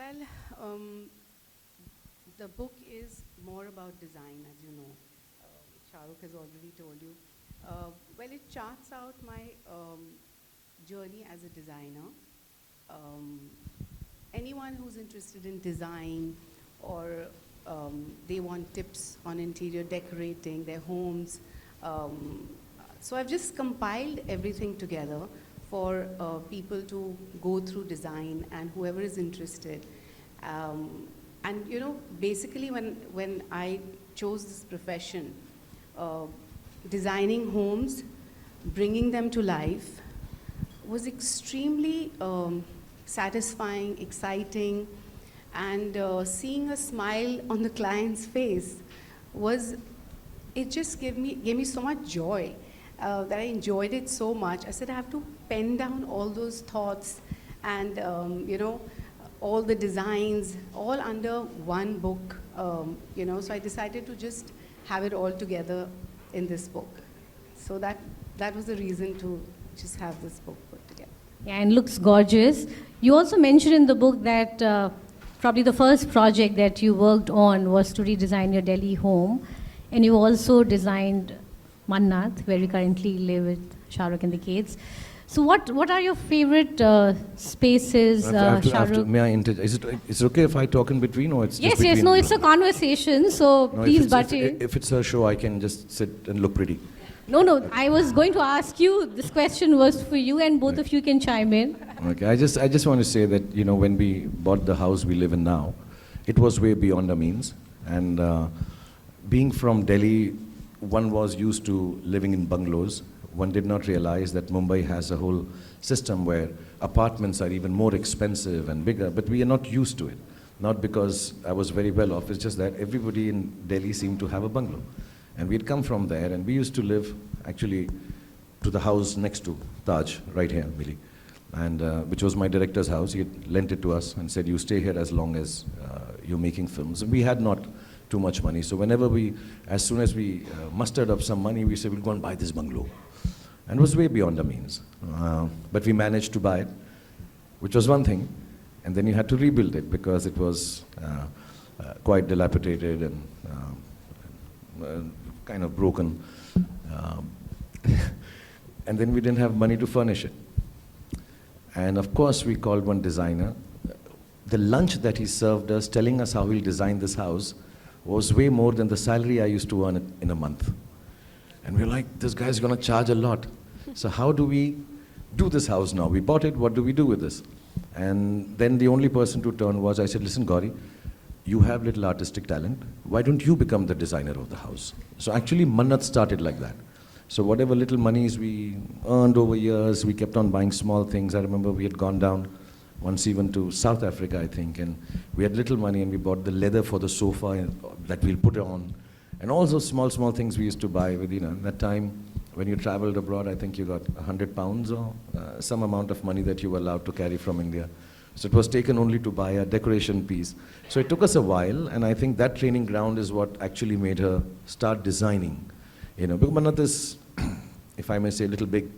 Well, um, the book is more about design, as you know. Shahrukh has already told you. Well, it charts out my journey as a designer. Um, Anyone who's interested in design or they want tips on interior decorating their homes. Um, so I've just compiled everything together for people to go through design and whoever is interested. Um, and basically when I chose this profession, uh, designing homes, bringing them to life, was extremely satisfying, exciting, and seeing a smile on the client's face was, it just gave me so much joy that I enjoyed it so much. I said I have to pen down all those thoughts and all the designs all under one book. So I decided to just have it all together in this book. So that was the reason to just have this book put together. Yeah, and looks gorgeous. You also mentioned in the book that probably the first project that you worked on was to redesign your Delhi home, and you also designed Mannat, where we currently live with Shahrukh and the kids. So what are your favorite spaces, Shahrukh? May I interject? Is it okay if I talk in between, or it's just Yes, between? yes, no, it's a conversation, so No, please butt in. if it's a show, I can just sit and look pretty. No, I was going to ask you, this question was for you, and both of you can chime in. Okay, I just want to say that, when we bought the house we live in now, it was way beyond our means. And being from Delhi, one was used to living in bungalows. One did not realize that Mumbai has a whole system where apartments are even more expensive and bigger, but we are not used to it. Not because I was very well off, it's just that everybody in Delhi seemed to have a bungalow. And we had come from there, and we used to live actually to the house next to Taj, right here, Mili, and which was my director's house. He had lent it to us and said, you stay here as long as you're making films. And we had not too much money, so as soon as we mustered up some money, we said, we'll go and buy this bungalow. And it was way beyond our means. But we managed to buy it, which was one thing, and then you had to rebuild it because it was quite dilapidated and kind of broken. And then we didn't have money to furnish it. And of course we called one designer. The lunch that he served us, telling us how he'll design this house, was way more than the salary I used to earn in a month. And we were like, this guy's gonna charge a lot. So how do we do this house now? We bought it, what do we do with this? And then the only person to turn was, I said, listen, Gauri, you have little artistic talent. Why don't you become the designer of the house? So actually, Mannat started like that. So whatever little monies we earned over years, we kept on buying small things. I remember we had gone down once even to South Africa, I think, and we had little money and we bought the leather for the sofa that we'll put on. And all those small things we used to buy with, that time when you traveled abroad, I think you got 100 pounds or some amount of money that you were allowed to carry from India. So it was taken only to buy a decoration piece. So it took us a while, and I think that training ground is what actually made her start designing. Because Mannat is, if I may say, a little big.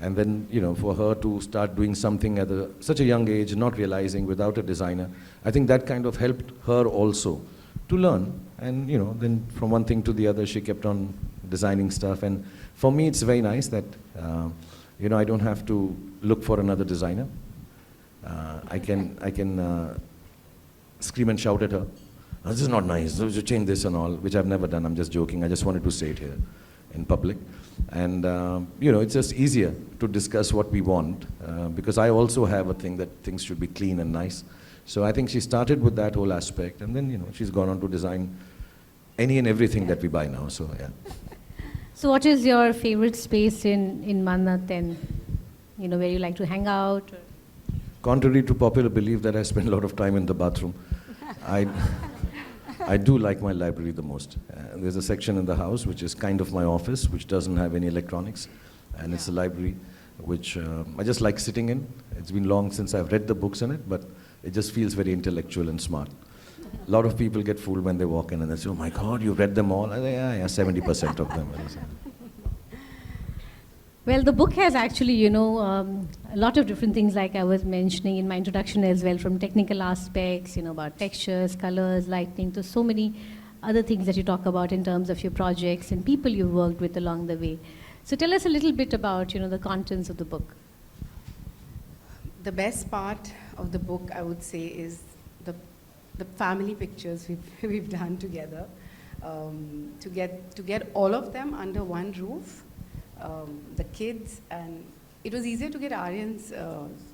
And then, for her to start doing something at such a young age, not realizing without a designer, I think that kind of helped her also to learn. And, then from one thing to the other, she kept on designing stuff. And for me, it's very nice that, I don't have to look for another designer. I can scream and shout at her, this is not nice, you change this and all, which I've never done. I'm just joking. I just wanted to say it here in public. And, it's just easier to discuss what we want, because I also have a thing that things should be clean and nice. So I think she started with that whole aspect, and then, she's gone on to design any and everything that we buy now, so yeah. So what is your favorite space in Mannat, and, where you like to hang out? Or? Contrary to popular belief that I spend a lot of time in the bathroom, I do like my library the most. There's a section in the house which is kind of my office, which doesn't have any electronics, and it's a library which I just like sitting in. It's been long since I've read the books in it, but it just feels very intellectual and smart. A lot of people get fooled when they walk in and they say, oh my God, you've read them all? I say, yeah, 70% of them. Well, the book has actually, a lot of different things, like I was mentioning in my introduction as well, from technical aspects, about textures, colors, lighting, to so many other things that you talk about in terms of your projects and people you worked with along the way. So tell us a little bit about, the contents of the book. The best part of the book, I would say, is the family pictures we've done together. To get all of them under one roof, the kids, and it was easier to get Aryan's,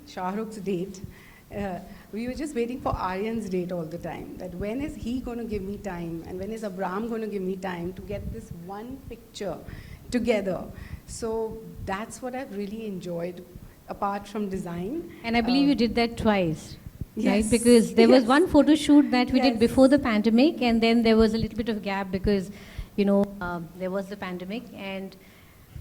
Shah Rukh's date. We were just waiting for Aryan's date all the time, that when is he going to give me time, and when is Abram going to give me time to get this one picture together. So that's what I've really enjoyed, apart from design. And I believe you did that twice. Yes. Right? Because there was one photo shoot that we did Yes. before the pandemic, and then there was a little bit of gap because, there was the pandemic. And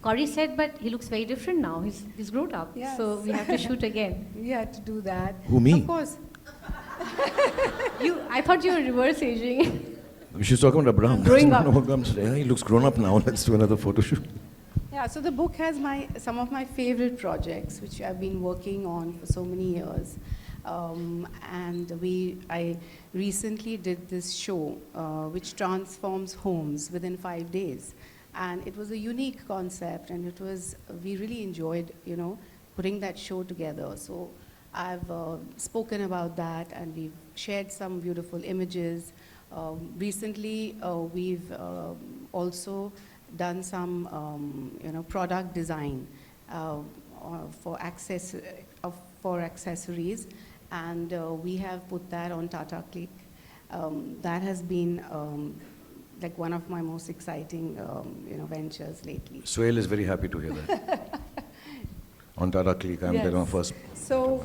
Gauri said, but he looks very different now. He's grown up. Yes. So we have to shoot again. We had to do that. Who, me? Of course. I thought you were reverse aging. She's talking about Abraham. Growing up. Yeah, he looks grown up now. Let's do another photo shoot. Yeah, so the book has some of my favorite projects, which I've been working on for so many years. I recently did this show, which transforms homes within 5 days. And it was a unique concept, and we really enjoyed, putting that show together. So I've spoken about that, and we've shared some beautiful images. Recently, we've also done some, product design for accessories, and we have put that on Tata Click. That has been like one of my most exciting, ventures lately. Suhail is very happy to hear that. On Tata Click, I'm there on first. So,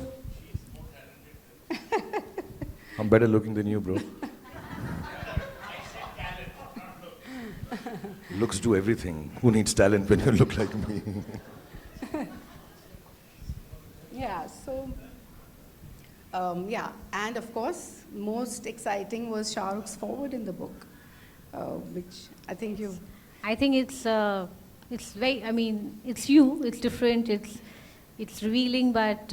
I'm better looking than you, bro. Looks do everything. Who needs talent when you look like me? yeah, so, and of course, most exciting was Shah Rukh's forward in the book, which I think you... I think it's very, it's you, it's different, it's revealing, but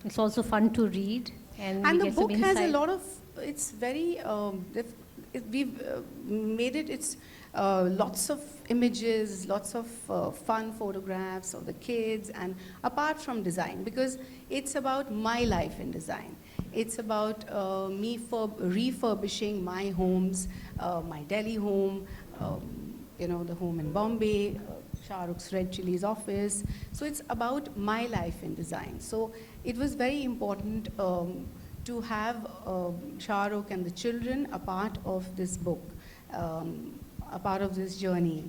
it's also fun to read. And the book has a lot of, it's very, we've made it, it's lots of images, lots of fun photographs of the kids, and apart from design, because it's about my life in design. It's about me refurbishing my homes, my Delhi home, the home in Bombay, Shah Rukh's Red Chili's office. So it's about my life in design. So it was very important to have Shah Rukh and the children a part of this book, a part of this journey,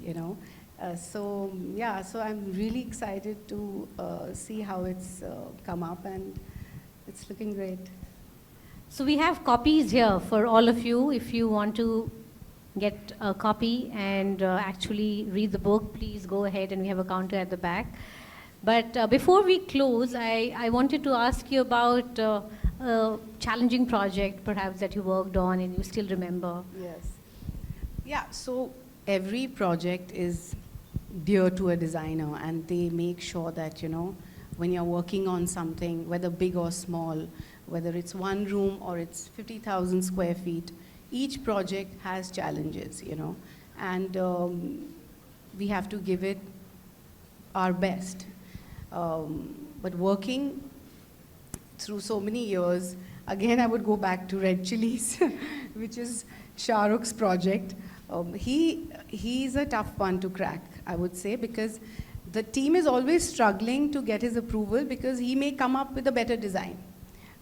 So I'm really excited to see how it's come up, and it's looking great. So we have copies here for all of you. If you want to get a copy and actually read the book, please go ahead, and we have a counter at the back. But before we close, I wanted to ask you about a challenging project perhaps that you worked on and you still remember. Yes. Yeah, so every project is dear to a designer, and they make sure that, when you're working on something, whether big or small, whether it's one room or it's 50,000 square feet, each project has challenges, and we have to give it our best. But working through so many years, again, I would go back to Red Chili's, which is Shah Rukh's project. He's a tough one to crack, I would say, because the team is always struggling to get his approval, because he may come up with a better design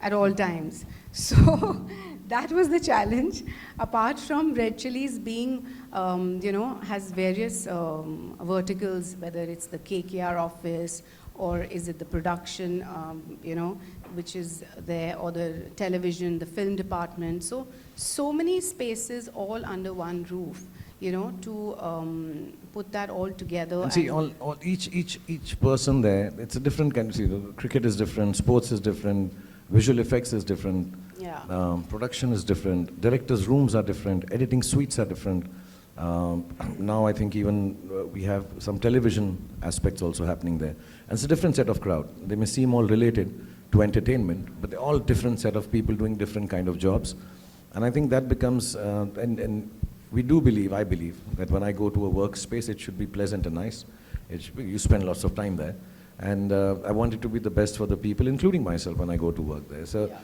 at all times. So that was the challenge. Apart from Red Chili's being, has various verticals, whether it's the KKR office, or is it the production, which is there, or the television, the film department. So many spaces all under one roof, to put that all together. And see, each person there, it's a different kind of, cricket is different, sports is different, visual effects is different, Yeah. Production is different, directors' rooms are different, editing suites are different. Now I think even we have some television aspects also happening there. And it's a different set of crowd. They may seem all related to entertainment, but they're all different set of people doing different kind of jobs. And I think that becomes, and we do believe, I believe, that when I go to a workspace, it should be pleasant and nice. You spend lots of time there. And I want it to be the best for the people, including myself, when I go to work there. So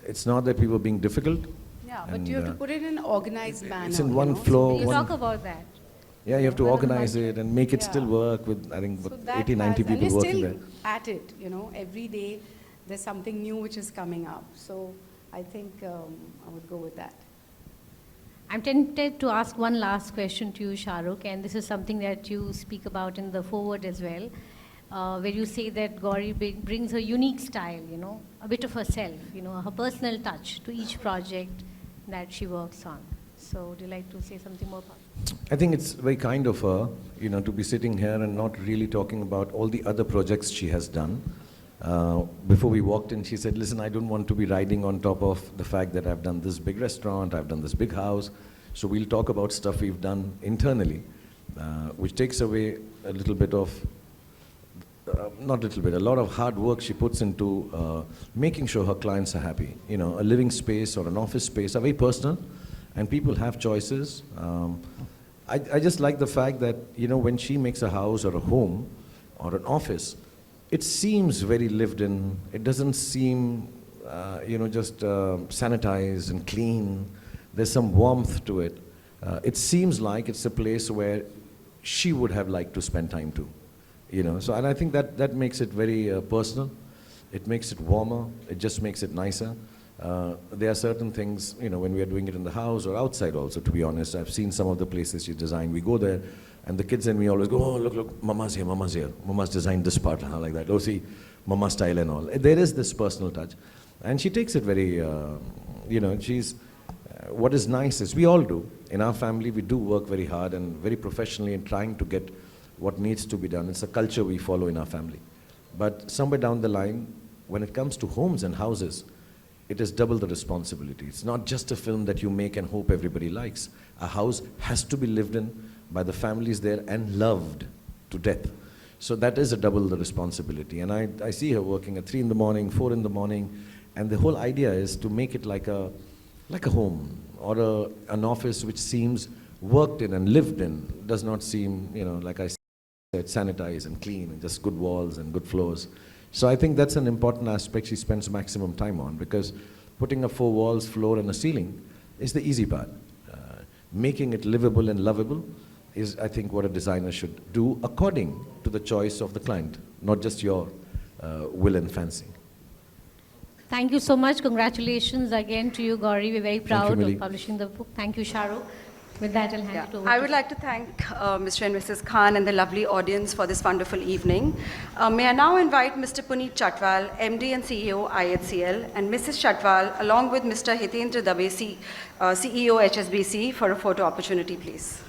it's not that people are being difficult. Yeah, but you have to put it in an organized manner. It's in one floor. We'll talk about that. Yeah, you have to organize it and make it still work with, I think, So 80, 90 people and working you're there. still at it, every day there's something new which is coming up. So I think I would go with that. I'm tempted to ask one last question to you, Shahrukh, and this is something that you speak about in the foreword as well, where you say that Gauri brings a unique style, a bit of herself, her personal touch to each project that she works on. So would you like to say something more about it? I think it's very kind of her, to be sitting here and not really talking about all the other projects she has done. Before we walked in, she said, listen, I don't want to be riding on top of the fact that I've done this big restaurant, I've done this big house. So we'll talk about stuff we've done internally, which takes away a little bit of, not a little bit, a lot of hard work she puts into making sure her clients are happy. A living space or an office space are very personal, and people have choices. I just like the fact that, when she makes a house or a home or an office, it seems very lived in. It doesn't seem, just sanitized and clean. There's some warmth to it. It seems like it's a place where she would have liked to spend time to. So, and I think that makes it very personal. It makes it warmer. It just makes it nicer. There are certain things, when we are doing it in the house or outside also, to be honest. I've seen some of the places she designed. We go there, and the kids and me always go, oh, look, Mama's here, Mama's here. Mama's designed this part, like that. Oh, see, Mama style and all. There is this personal touch. And she takes it very, what is nice is we all do. In our family, we do work very hard and very professionally in trying to get what needs to be done. It's a culture we follow in our family. But somewhere down the line, when it comes to homes and houses, it is double the responsibility. It's not just a film that you make and hope everybody likes. A house has to be lived in by the families there and loved to death. So that is a double the responsibility. And I see her working at 3 in the morning, 4 in the morning, and the whole idea is to make it like a home or an office which seems worked in and lived in. Does not seem, like I said, sanitized and clean and just good walls and good floors. So I think that's an important aspect she spends maximum time on, because putting up 4 walls, floor and a ceiling is the easy part. Making it livable and lovable is, I think, what a designer should do according to the choice of the client, not just your will and fancy. Thank you so much. Congratulations again to you, Gauri. We're very proud Millie. of publishing the book. Thank you, Shahrukh. With that, I'll hand it over I to would you. like to thank Mr. and Mrs. Khan and the lovely audience for this wonderful evening. May I now invite Mr. Puneet Chatwal, MD and CEO, IHCL, and Mrs. Chatwal, along with Mr. Hitendra Dave, CEO, HSBC, for a photo opportunity, please.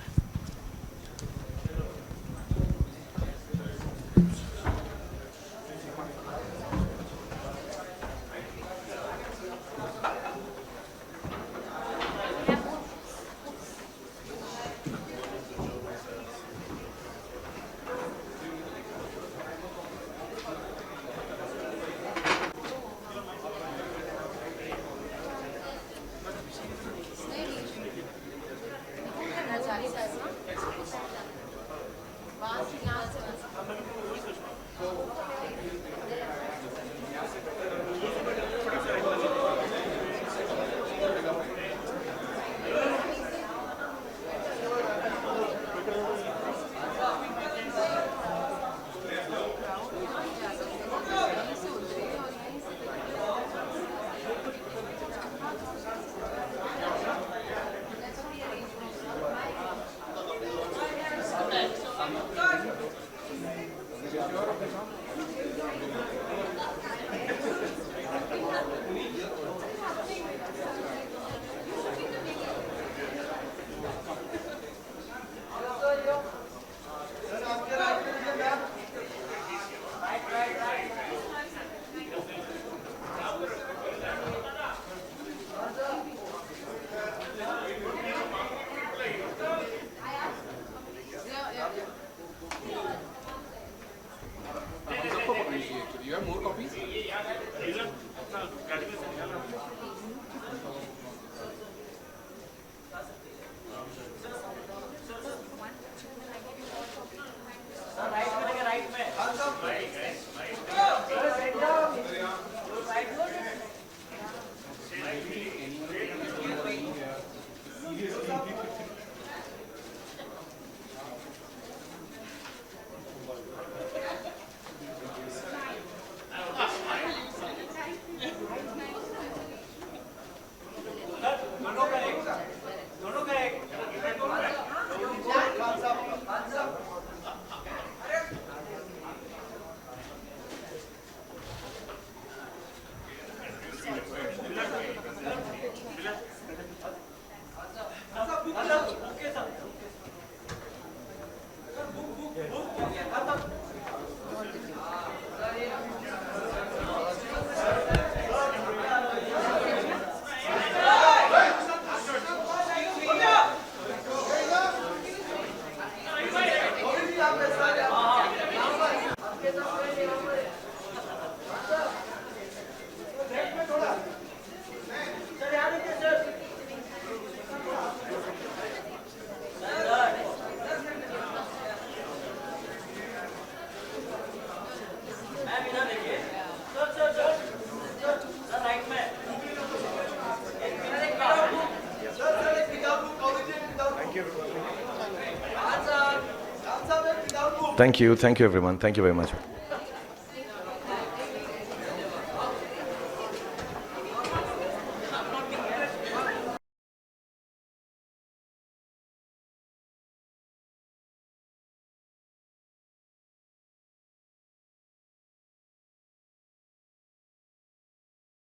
Thank you everyone. Thank you very much.